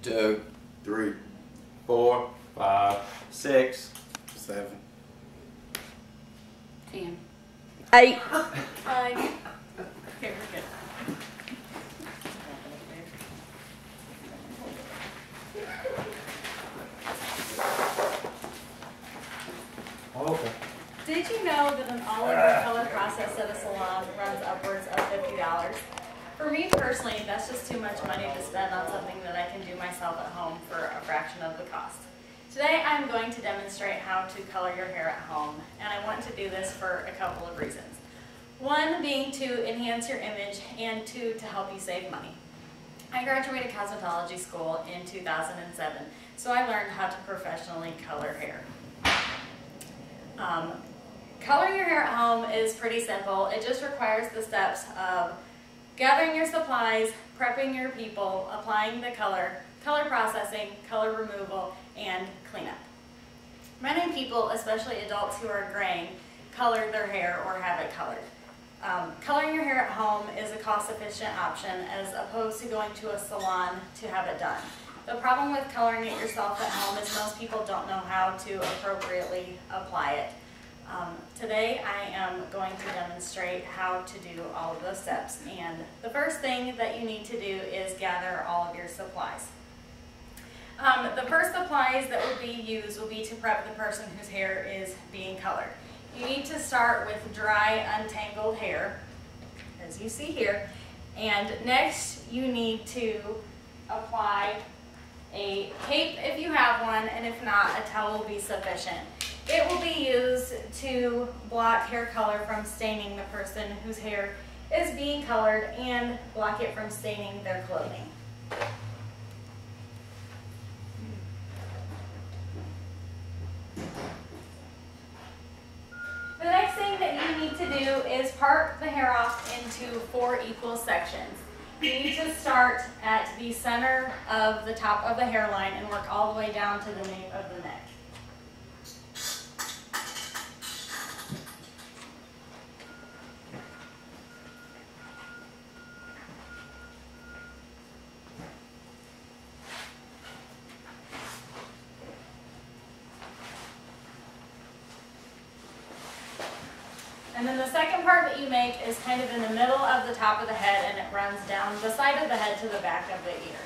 2, 3, 4, 5, 6, 7, 10. 8. 5. Okay, we're good. Okay. Did you know that an all-over color process at a salon runs upwards of $50? For me personally, that's just too much money to spend on something that I can do myself at home for a fraction of the cost. Today I'm going to demonstrate how to color your hair at home, and I want to do this for a couple of reasons. One being to enhance your image, and two, to help you save money. I graduated cosmetology school in 2007, so I learned how to professionally color hair. Coloring your hair at home is pretty simple. It just requires the steps of gathering your supplies, prepping your people, applying the color, color processing, color removal, and cleanup. Many people, especially adults who are graying, color their hair or have it colored. Coloring your hair at home is a cost-efficient option as opposed to going to a salon to have it done. The problem with coloring it yourself at home is most people don't know how to appropriately apply it. Today I am going to demonstrate how to do all of those steps, and the first thing that you need to do is gather all of your supplies. The first supplies that will be used will be to prep the person whose hair is being colored. You need to start with dry, untangled hair, as you see here, and next you need to apply a cape if you have one, and if not, a towel will be sufficient. It will be used to block hair color from staining the person whose hair is being colored and block it from staining their clothing. The next thing that you need to do is part the hair off into 4 equal sections. You need to start at the center of the top of the hairline and work all the way down to the nape of the neck. And then the second part that you make is kind of in the middle of the top of the head, and it runs down the side of the head to the back of the ear.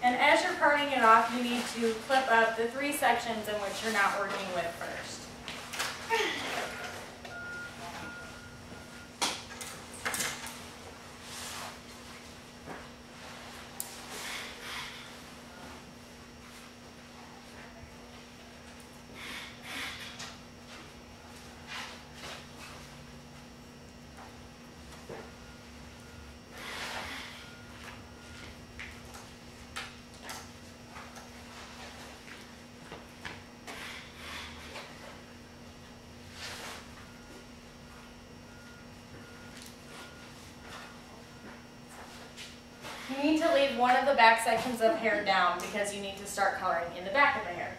And as you're parting it off, you need to clip up the 3 sections in which you're not working with first. You need to leave one of the back sections of hair down because you need to start coloring in the back of the hair.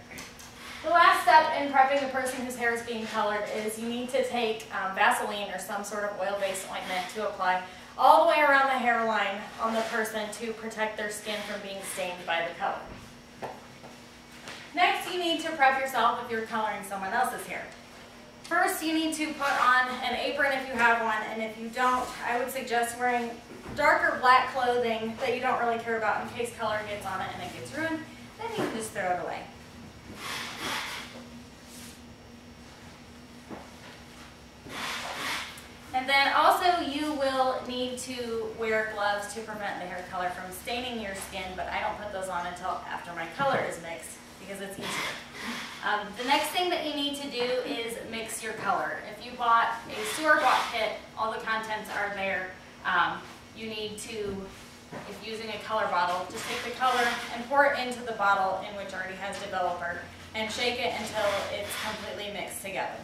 The last step in prepping the person whose hair is being colored is you need to take Vaseline or some sort of oil-based ointment to apply all the way around the hairline on the person to protect their skin from being stained by the color. Next, you need to prep yourself if you're coloring someone else's hair. First, you need to put on an apron if you have one, and if you don't, I would suggest wearing darker black clothing that you don't really care about in case color gets on it and it gets ruined. Then you can just throw it away. And then also you will need to wear gloves to prevent the hair color from staining your skin, but I don't put those on until after my color is mixed because it's easier. The next thing that you need to do is mix your color. If you bought a store-bought kit, all the contents are there. You need to, if using a color bottle, just take the color and pour it into the bottle in which already has developer and shake it until it's completely mixed together.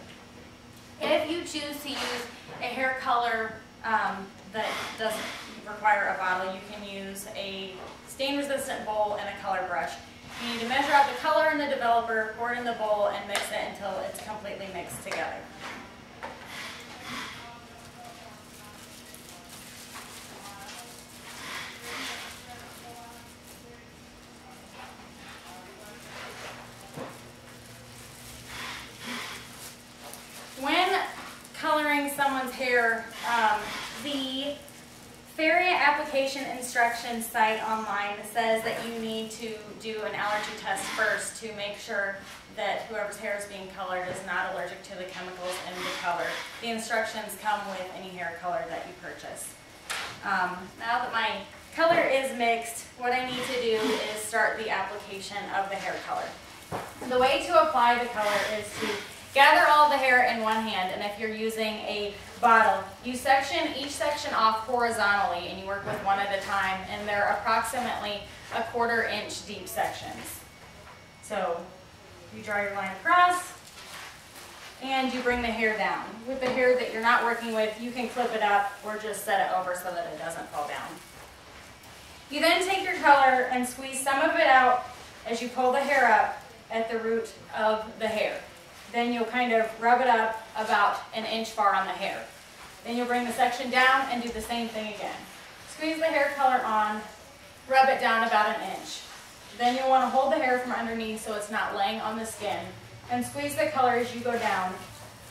If you choose to use a hair color that doesn't require a bottle, you can use a stain-resistant bowl and a color brush. You need to measure out the color in the developer, pour it in the bowl, and mix it until it's completely mixed together. coloring someone's hair, the Faria application instruction site online says that you need to do an allergy test first to make sure that whoever's hair is being colored is not allergic to the chemicals in the color. The instructions come with any hair color that you purchase. Now that my color is mixed, what I need to do is start the application of the hair color. The way to apply the color is to gather all the hair in one hand, and if you're using a bottle, you section each section off horizontally and you work with one at a time, and they're approximately 1/4 inch deep sections. So you draw your line across and you bring the hair down. With the hair that you're not working with, you can clip it up or just set it over so that it doesn't fall down. You then take your color and squeeze some of it out as you pull the hair up at the root of the hair. Then you'll kind of rub it up about 1 inch far on the hair. Then you'll bring the section down and do the same thing again. Squeeze the hair color on, rub it down about 1 inch. Then you'll want to hold the hair from underneath so it's not laying on the skin, and squeeze the color as you go down,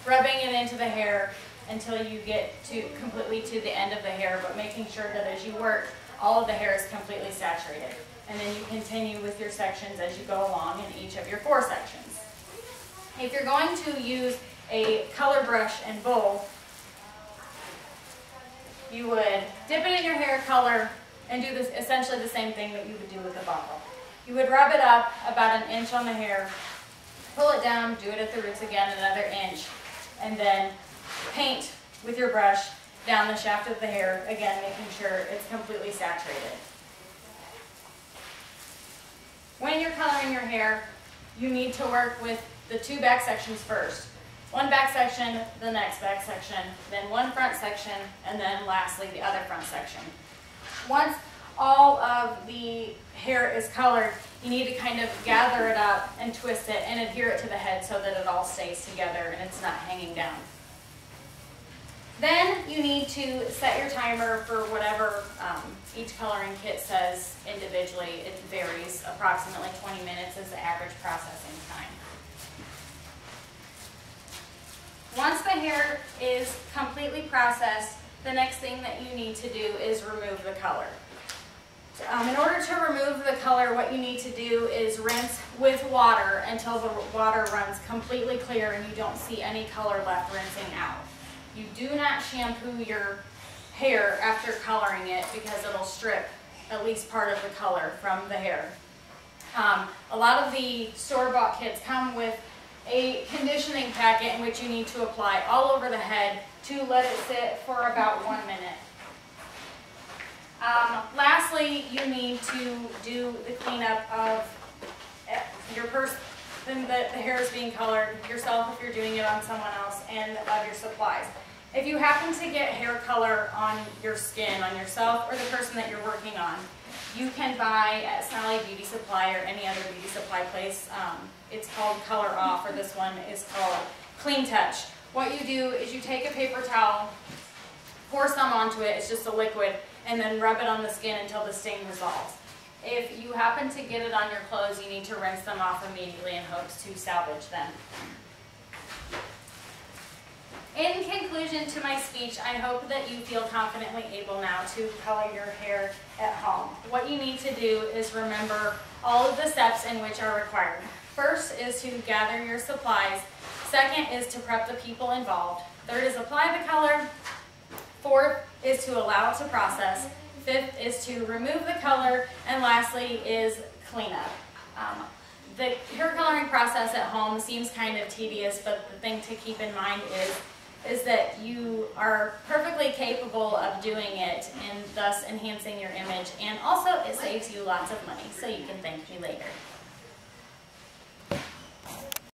rubbing it into the hair until you get completely to the end of the hair, but making sure that as you work, all of the hair is completely saturated. And then you continue with your sections as you go along in each of your 4 sections. If you're going to use a color brush and bowl, you would dip it in your hair color and do this essentially the same thing that you would do with a bottle. You would rub it up about 1 inch on the hair, pull it down, do it at the roots again another inch, and then paint with your brush down the shaft of the hair, again making sure it's completely saturated. When you're coloring your hair, you need to work with the 2 back sections first. One back section, the next back section, then one front section, and then lastly the other front section. Once all of the hair is colored, you need to kind of gather it up and twist it and adhere it to the head so that it all stays together and it's not hanging down. Then you need to set your timer for whatever each coloring kit says individually. It varies. Approximately 20 minutes is the average processing time. Once the hair is completely processed, the next thing that you need to do is remove the color. In order to remove the color, what you need to do is rinse with water until the water runs completely clear and you don't see any color left rinsing out. You do not shampoo your hair after coloring it because it'll strip at least part of the color from the hair. A lot of the store-bought kits come with a conditioning packet in which you need to apply all over the head to let it sit for about 1 minute. Lastly, you need to do the cleanup of your person that the hair is being colored, yourself if you're doing it on someone else, and of your supplies. If you happen to get hair color on your skin, on yourself or the person that you're working on, you can buy at Snally Beauty Supply or any other beauty supply place. It's called Color Off, or this one is called Clean Touch. What you do is you take a paper towel, pour some onto it, it's just a liquid, and then rub it on the skin until the stain resolves. If you happen to get it on your clothes, you need to rinse them off immediately in hopes to salvage them. In conclusion to my speech, I hope that you feel confidently able now to color your hair at home. What you need to do is remember all of the steps in which are required. First is to gather your supplies. Second is to prep the people involved. Third is apply the color. Fourth is to allow it to process. Fifth is to remove the color. And lastly is cleanup. The hair coloring process at home seems kind of tedious, but the thing to keep in mind is that you are perfectly capable of doing it and thus enhancing your image, and also it saves you lots of money, so you can thank me later.